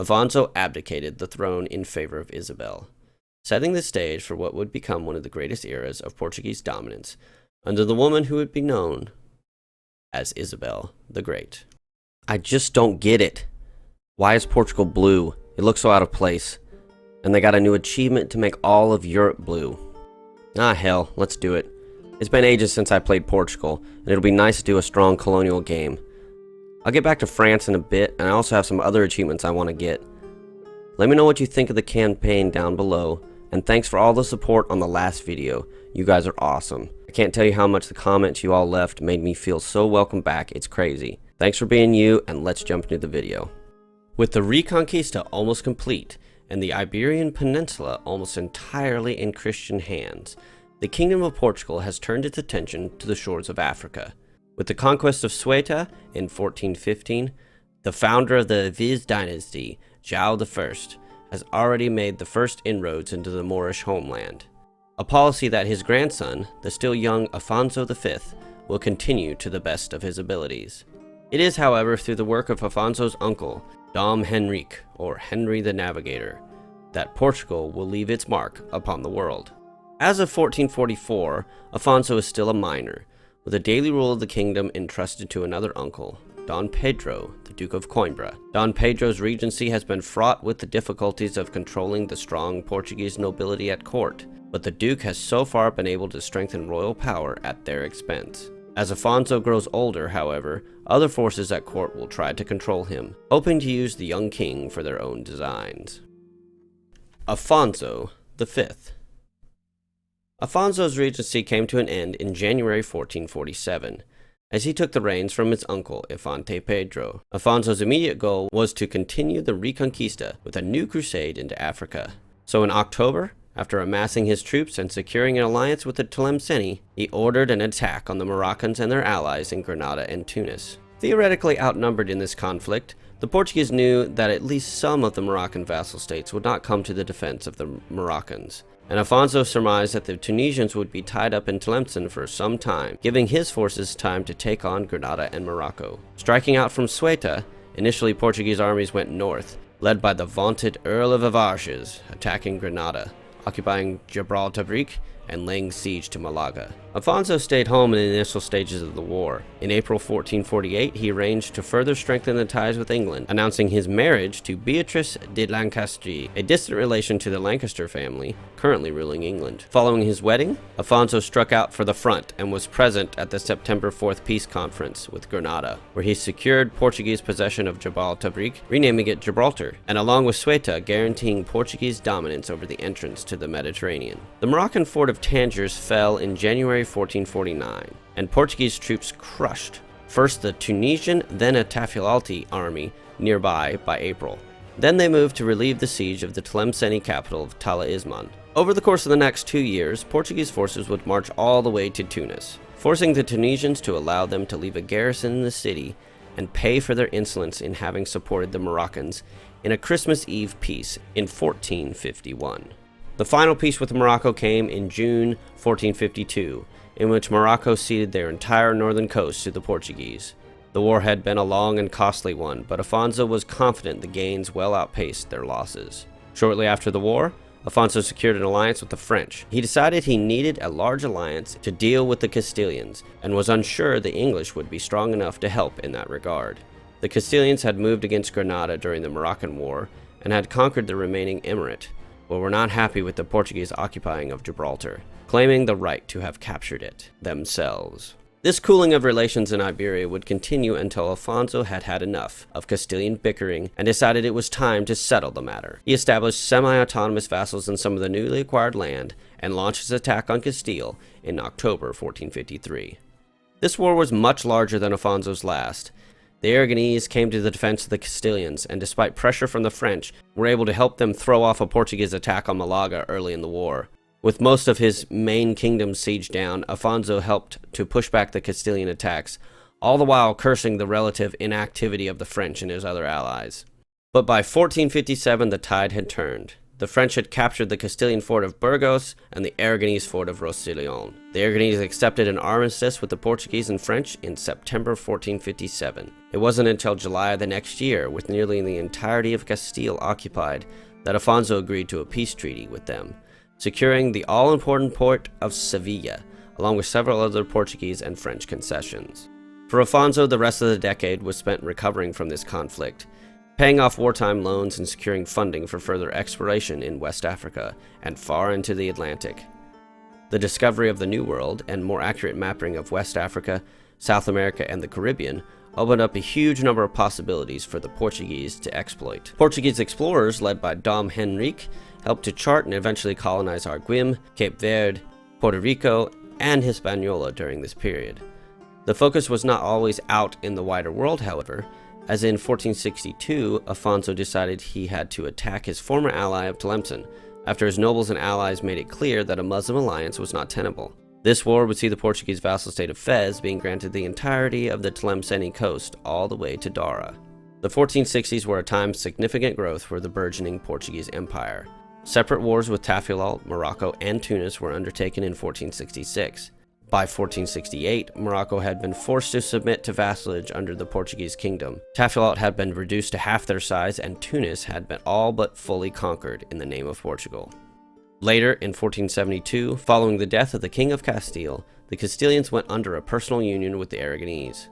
Afonso abdicated the throne in favor of Isabel, setting the stage for what would become one of the greatest eras of Portuguese dominance under the woman who would be known as Isabel the Great. I just don't get it. Why is Portugal blue? It looks so out of place. And they got a new achievement to make all of Europe blue. Ah hell, let's do it. It's been ages since I played Portugal, and it'll be nice to do a strong colonial game. I'll get back to France in a bit, and I also have some other achievements I want to get. Let me know what you think of the campaign down below, and thanks for all the support on the last video. You guys are awesome. I can't tell you how much the comments you all left made me feel so welcome back, it's crazy. Thanks for being you, and let's jump into the video. With the Reconquista almost complete, and the Iberian Peninsula almost entirely in Christian hands, the Kingdom of Portugal has turned its attention to the shores of Africa. With the conquest of Ceuta in 1415, the founder of the Aviz dynasty, João I, has already made the first inroads into the Moorish homeland, a policy that his grandson, the still young Afonso V, will continue to the best of his abilities. It is, however, through the work of Afonso's uncle, Dom Henrique, or Henry the Navigator, that Portugal will leave its mark upon the world. As of 1444, Afonso is still a minor, with the daily rule of the kingdom entrusted to another uncle, Don Pedro, the Duke of Coimbra. Don Pedro's regency has been fraught with the difficulties of controlling the strong Portuguese nobility at court, but the Duke has so far been able to strengthen royal power at their expense. As Afonso grows older, however, other forces at court will try to control him, hoping to use the young king for their own designs. Afonso V. Afonso's regency came to an end in January 1447, as he took the reins from his uncle, Infante Pedro. Afonso's immediate goal was to continue the Reconquista with a new crusade into Africa. So in October, after amassing his troops and securing an alliance with the Tlemceni, he ordered an attack on the Moroccans and their allies in Granada and Tunis. Theoretically outnumbered in this conflict, the Portuguese knew that at least some of the Moroccan vassal states would not come to the defense of the Moroccans, and Afonso surmised that the Tunisians would be tied up in Tlemcen for some time, giving his forces time to take on Granada and Morocco. Striking out from Ceuta, initially Portuguese armies went north, led by the vaunted Earl of Avarges, attacking Granada, occupying Gibraltar and laying siege to Malaga. Afonso stayed home in the initial stages of the war. In April 1448, he arranged to further strengthen the ties with England, announcing his marriage to Beatrice de Lancastre, a distant relation to the Lancaster family, currently ruling England. Following his wedding, Afonso struck out for the front and was present at the September 4th peace conference with Granada, where he secured Portuguese possession of Gibraltar, renaming it Gibraltar, and along with Ceuta, guaranteeing Portuguese dominance over the entrance to the Mediterranean. The Moroccan fort of Tangiers fell in January 1449, and Portuguese troops crushed first the Tunisian, then a Tafilalti army nearby by April. Then they moved to relieve the siege of the Tlemceni capital of Tala Isman. Over the course of the next 2 years, Portuguese forces would march all the way to Tunis, forcing the Tunisians to allow them to leave a garrison in the city and pay for their insolence in having supported the Moroccans in a Christmas Eve peace in 1451. The final peace with Morocco came in June 1452, in which Morocco ceded their entire northern coast to the Portuguese. The war had been a long and costly one, but Afonso was confident the gains well outpaced their losses. Shortly after the war, Afonso secured an alliance with the French. He decided he needed a large alliance to deal with the Castilians, and was unsure the English would be strong enough to help in that regard. The Castilians had moved against Granada during the Moroccan War, and had conquered the remaining emirate, but were not happy with the Portuguese occupying of Gibraltar, claiming the right to have captured it themselves. This cooling of relations in Iberia would continue until Afonso had had enough of Castilian bickering and decided it was time to settle the matter. He established semi-autonomous vassals in some of the newly acquired land and launched his attack on Castile in October 1453. This war was much larger than Afonso's last. The Aragonese came to the defense of the Castilians, and despite pressure from the French, were able to help them throw off a Portuguese attack on Malaga early in the war. With most of his main kingdom sieged down, Afonso helped to push back the Castilian attacks, all the while cursing the relative inactivity of the French and his other allies. But by 1457, the tide had turned. The French had captured the Castilian fort of Burgos and the Aragonese fort of Roussillon. The Aragonese accepted an armistice with the Portuguese and French in September 1457. It wasn't until July of the next year, with nearly the entirety of Castile occupied, that Afonso agreed to a peace treaty with them, securing the all-important port of Sevilla, along with several other Portuguese and French concessions. For Afonso, the rest of the decade was spent recovering from this conflict, paying off wartime loans and securing funding for further exploration in West Africa and far into the Atlantic. The discovery of the New World and more accurate mapping of West Africa, South America, and the Caribbean opened up a huge number of possibilities for the Portuguese to exploit. Portuguese explorers led by Dom Henrique helped to chart and eventually colonize Arguim, Cape Verde, Puerto Rico, and Hispaniola during this period. The focus was not always out in the wider world, however, as in 1462, Afonso decided he had to attack his former ally of Tlemcen, after his nobles and allies made it clear that a Muslim alliance was not tenable. This war would see the Portuguese vassal state of Fez being granted the entirety of the Tlemceni coast all the way to Dara. The 1460s were a time of significant growth for the burgeoning Portuguese Empire. Separate wars with Tafilalt, Morocco, and Tunis were undertaken in 1466. By 1468, Morocco had been forced to submit to vassalage under the Portuguese kingdom. Tafilalt had been reduced to half their size, and Tunis had been all but fully conquered in the name of Portugal. Later, in 1472, following the death of the King of Castile, the Castilians went under a personal union with the Aragonese.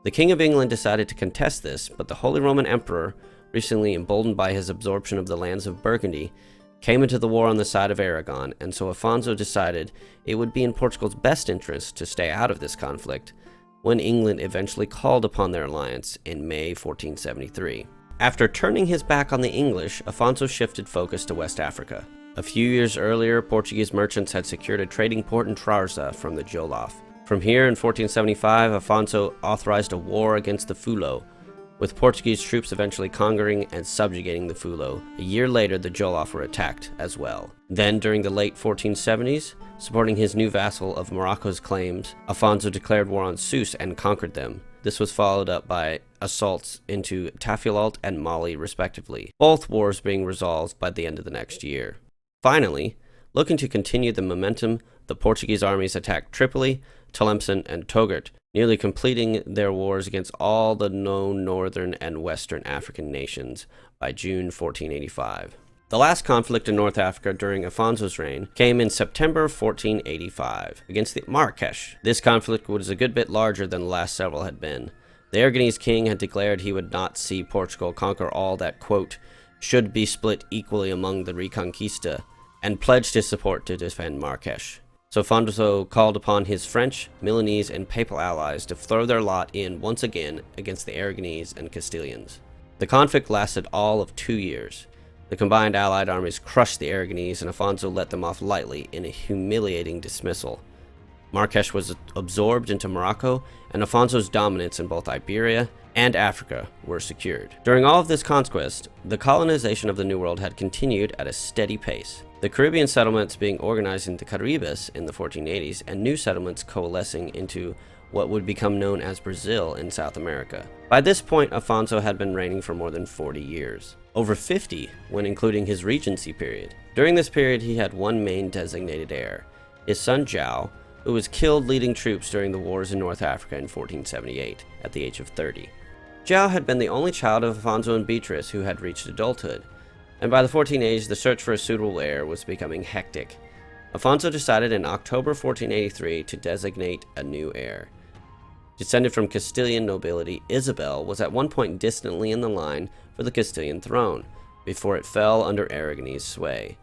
The King of England decided to contest this, but the Holy Roman Emperor, recently emboldened by his absorption of the lands of Burgundy, came into the war on the side of Aragon, and so Afonso decided it would be in Portugal's best interest to stay out of this conflict when England eventually called upon their alliance in May 1473. After turning his back on the English, Afonso shifted focus to West Africa. A few years earlier, Portuguese merchants had secured a trading port in Trarza from the Jolof. From here, in 1475, Afonso authorized a war against the Fulo, with Portuguese troops eventually conquering and subjugating the Fulo. A year later, the Jolof were attacked as well. Then, during the late 1470s, supporting his new vassal of Morocco's claims, Afonso declared war on Sousse and conquered them. This was followed up by assaults into Tafilalt and Mali, respectively, both wars being resolved by the end of the next year. Finally, looking to continue the momentum, the Portuguese armies attacked Tripoli, Tlemcen, and Togut, nearly completing their wars against all the known northern and western African nations by June 1485. The last conflict in North Africa during Afonso's reign came in September 1485 against the Marrakesh. This conflict was a good bit larger than the last several had been. The Aragonese king had declared he would not see Portugal conquer all that, quote, should be split equally among the Reconquista, and pledged his support to defend Marrakesh. So Afonso called upon his French, Milanese, and Papal allies to throw their lot in once again against the Aragonese and Castilians. The conflict lasted all of 2 years. The combined allied armies crushed the Aragonese, and Afonso let them off lightly in a humiliating dismissal. Marrakesh was absorbed into Morocco, and Afonso's dominance in both Iberia and Africa were secured. During all of this conquest, the colonization of the New World had continued at a steady pace. The Caribbean settlements being organized into Caribes in the 1480s, and new settlements coalescing into what would become known as Brazil in South America. By this point, Afonso had been reigning for more than 40 years. Over 50 when including his regency period. During this period, he had one main designated heir, his son João, who was killed leading troops during the wars in North Africa in 1478 at the age of 30. João had been the only child of Afonso and Beatrice who had reached adulthood, and by the 1480s, the search for a suitable heir was becoming hectic. Afonso decided in October 1483 to designate a new heir. Descended from Castilian nobility, Isabel was at one point distantly in the line for the Castilian throne, before it fell under Aragonese sway.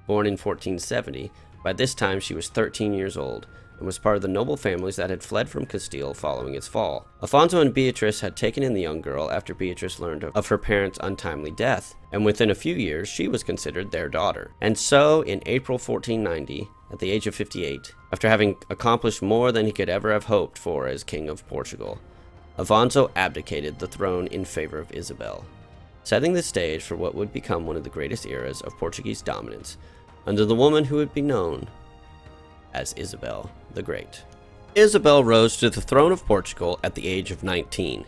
Born in 1470, by this time she was 13 years old, and was part of the noble families that had fled from Castile following its fall. Afonso and Beatrice had taken in the young girl after Beatrice learned of her parents' untimely death, and within a few years she was considered their daughter. And so, in April 1490, at the age of 58, after having accomplished more than he could ever have hoped for as King of Portugal, Afonso abdicated the throne in favor of Isabel, setting the stage for what would become one of the greatest eras of Portuguese dominance, under the woman who would be known as Isabel the Great. Isabel rose to the throne of Portugal at the age of 19.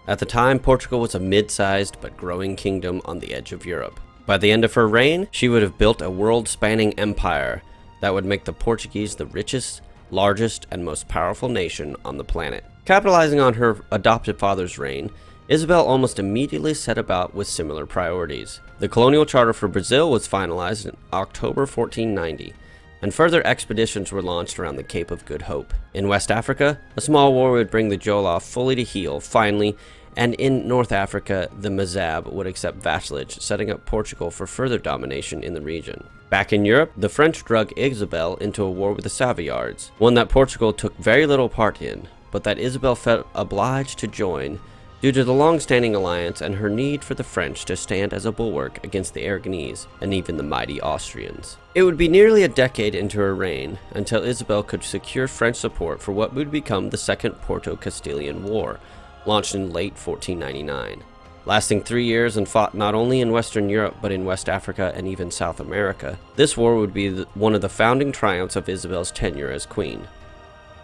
At the time, Portugal was a mid-sized but growing kingdom on the edge of Europe. By the end of her reign, she would have built a world-spanning empire that would make the Portuguese the richest, largest, and most powerful nation on the planet. Capitalizing on her adopted father's reign, Isabel almost immediately set about with similar priorities. The colonial charter for Brazil was finalized in October 1490, and further expeditions were launched around the Cape of Good Hope. In West Africa, a small war would bring the Jolof fully to heel, finally, and in North Africa, the Mazab would accept vassalage, setting up Portugal for further domination in the region. Back in Europe, the French drug Isabel into a war with the Savoyards, one that Portugal took very little part in, but that Isabel felt obliged to join due to the long-standing alliance and her need for the French to stand as a bulwark against the Aragonese and even the mighty Austrians. It would be nearly a decade into her reign until Isabel could secure French support for what would become the Second Porto-Castilian War, launched in late 1499. Lasting 3 years and fought not only in Western Europe but in West Africa and even South America, this war would be one of the founding triumphs of Isabel's tenure as queen.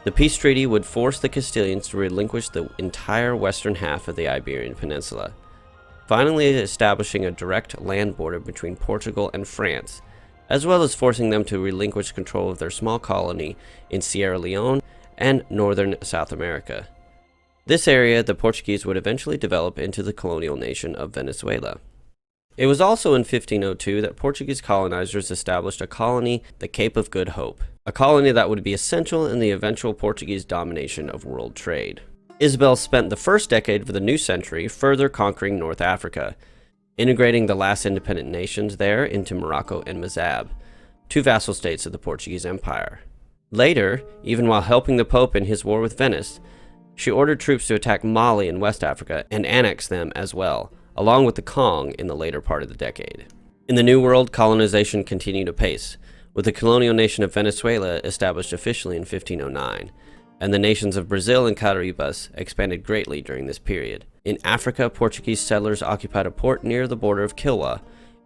The peace treaty would force the Castilians to relinquish the entire western half of the Iberian Peninsula, finally establishing a direct land border between Portugal and France, as well as forcing them to relinquish control of their small colony in Sierra Leone and northern South America. This area the Portuguese would eventually develop into the colonial nation of Venezuela. It was also in 1502 that Portuguese colonizers established a colony, the Cape of Good Hope, a colony that would be essential in the eventual Portuguese domination of world trade. Isabel spent the first decade of the new century further conquering North Africa, integrating the last independent nations there into Morocco and Mazab, two vassal states of the Portuguese Empire. Later, even while helping the Pope in his war with Venice, she ordered troops to attack Mali in West Africa and annex them as well, along with the Kong in the later part of the decade. In the New World, colonization continued apace, with the colonial nation of Venezuela established officially in 1509, and the nations of Brazil and Caribas expanded greatly during this period. In Africa, Portuguese settlers occupied a port near the border of Kilwa,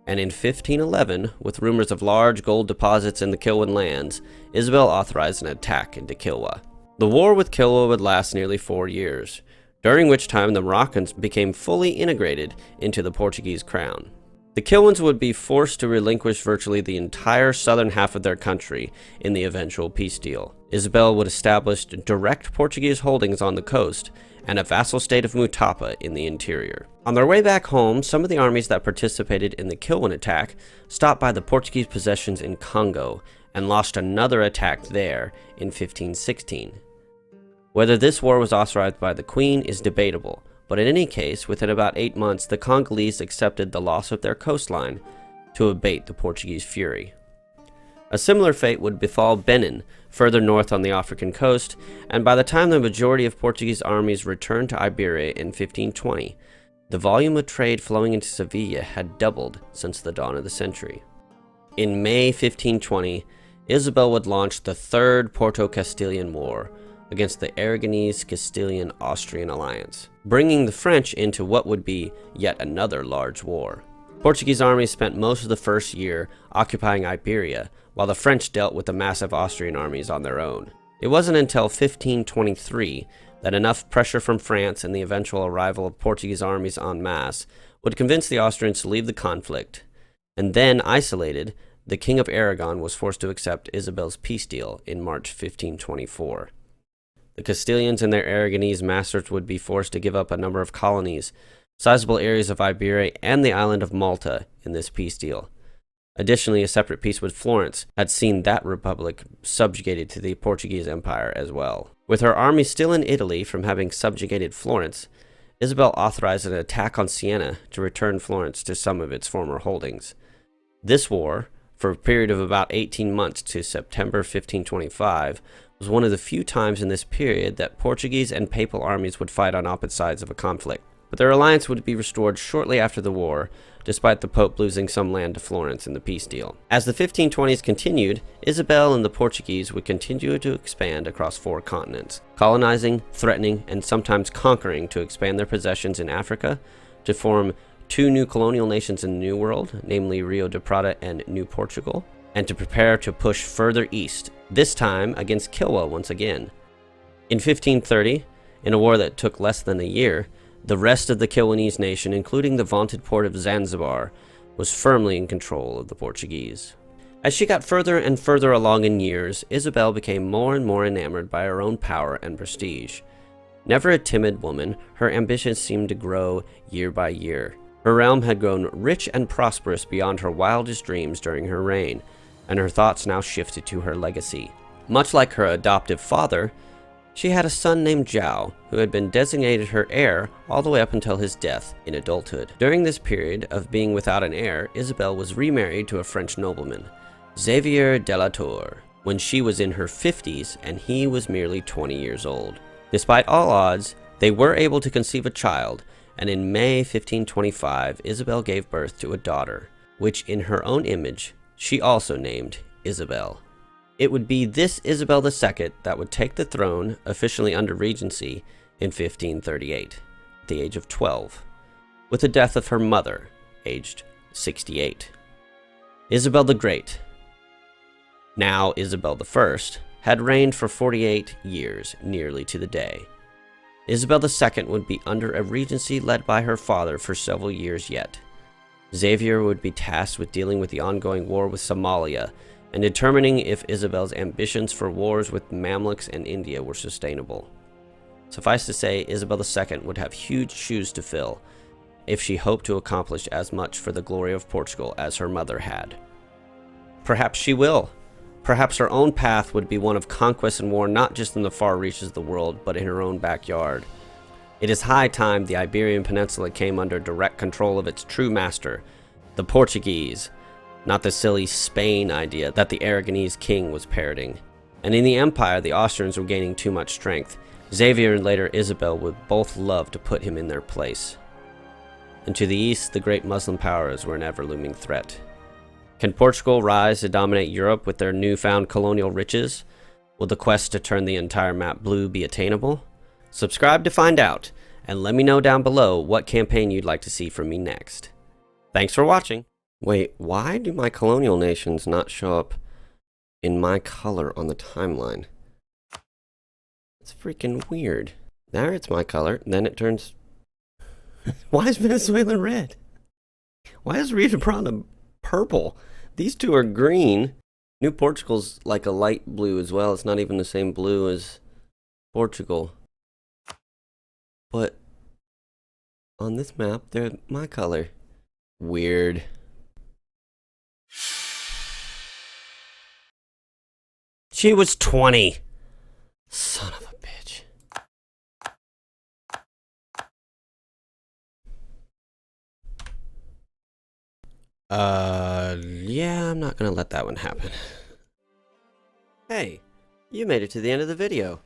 and in 1511, with rumors of large gold deposits in the Kilwan lands, Isabel authorized an attack into Kilwa. The war with Kilwa would last nearly 4 years, during which time the Moroccans became fully integrated into the Portuguese crown. The Kilwans would be forced to relinquish virtually the entire southern half of their country in the eventual peace deal. Isabel would establish direct Portuguese holdings on the coast and a vassal state of Mutapa in the interior. On their way back home, some of the armies that participated in the Kilwan attack stopped by the Portuguese possessions in Congo and launched another attack there in 1516. Whether this war was authorized by the Queen is debatable, but in any case, within about 8 months, the Congolese accepted the loss of their coastline to abate the Portuguese fury. A similar fate would befall Benin, further north on the African coast, and by the time the majority of Portuguese armies returned to Iberia in 1520, the volume of trade flowing into Sevilla had doubled since the dawn of the century. In May 1520, Isabel would launch the Third Porto-Castilian War against the Aragonese-Castilian-Austrian alliance, bringing the French into what would be yet another large war. Portuguese armies spent most of the first year occupying Iberia, while the French dealt with the massive Austrian armies on their own. It wasn't until 1523 that enough pressure from France and the eventual arrival of Portuguese armies en masse would convince the Austrians to leave the conflict, and then, isolated, the King of Aragon was forced to accept Isabel's peace deal in March 1524. The Castilians and their Aragonese masters would be forced to give up a number of colonies, sizable areas of Iberia, and the island of Malta in this peace deal. Additionally, a separate peace with Florence had seen that republic subjugated to the Portuguese Empire as well. With her army still in Italy from having subjugated Florence, Isabel authorized an attack on Siena to return Florence to some of its former holdings. This war, for a period of about 18 months to September 1525, was one of the few times in this period that Portuguese and papal armies would fight on opposite sides of a conflict. But their alliance would be restored shortly after the war, despite the Pope losing some land to Florence in the peace deal. As the 1520s continued, Isabel and the Portuguese would continue to expand across 4 continents, colonizing, threatening, and sometimes conquering to expand their possessions in Africa, to form 2 new colonial nations in the New World, namely Rio de Prata and New Portugal, and to prepare to push further east, this time against Kilwa once again. In 1530, in a war that took less than a year, the rest of the Kilwanese nation, including the vaunted port of Zanzibar, was firmly in control of the Portuguese. As she got further and further along in years, Isabel became more and more enamored by her own power and prestige. Never a timid woman, her ambitions seemed to grow year by year. Her realm had grown rich and prosperous beyond her wildest dreams during her reign, and her thoughts now shifted to her legacy. Much like her adoptive father, she had a son named João, who had been designated her heir all the way up until his death in adulthood. During this period of being without an heir, Isabel was remarried to a French nobleman, Xavier de la Tour, when she was in her 50s and he was merely 20 years old. Despite all odds, they were able to conceive a child, and in May 1525, Isabel gave birth to a daughter, which in her own image, she also named Isabel. It would be this Isabel II that would take the throne, officially under regency, in 1538, at the age of 12, with the death of her mother, aged 68. Isabel the Great, now Isabel I, had reigned for 48 years, nearly to the day. Isabel II would be under a regency led by her father for several years yet. Xavier would be tasked with dealing with the ongoing war with Somalia, and determining if Isabel's ambitions for wars with Mamluks and India were sustainable. Suffice to say, Isabel II would have huge shoes to fill if she hoped to accomplish as much for the glory of Portugal as her mother had. Perhaps she will. Perhaps her own path would be one of conquest and war, not just in the far reaches of the world, but in her own backyard. It is high time the Iberian Peninsula came under direct control of its true master, the Portuguese, not the silly Spain idea that the Aragonese king was parroting. And in the empire, the Austrians were gaining too much strength. Xavier and later Isabel would both love to put him in their place. And to the east, the great Muslim powers were an ever-looming threat. Can Portugal rise to dominate Europe with their newfound colonial riches? Will the quest to turn the entire map blue be attainable? Subscribe to find out, and let me know down below what campaign you'd like to see from me next. Thanks for watching! Wait, why do my colonial nations not show up in my color on the timeline? It's freaking weird. There it's my color, then it turns... Why is Venezuela red? Why is Rio Grande purple? These two are green. New Portugal's like a light blue as well. It's not even the same blue as Portugal. But on this map, they're my color. Weird. She was 20. Son of a bitch. Yeah, I'm not gonna let that one happen. Hey, you made it to the end of the video.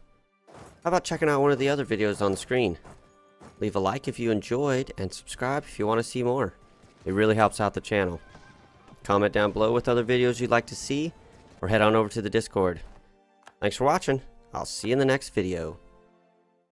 How about checking out one of the other videos on the screen? Leave a like if you enjoyed, and subscribe if you want to see more. It really helps out the channel. Comment down below with other videos you'd like to see, or head on over to the Discord. Thanks for watching. I'll see you in the next video.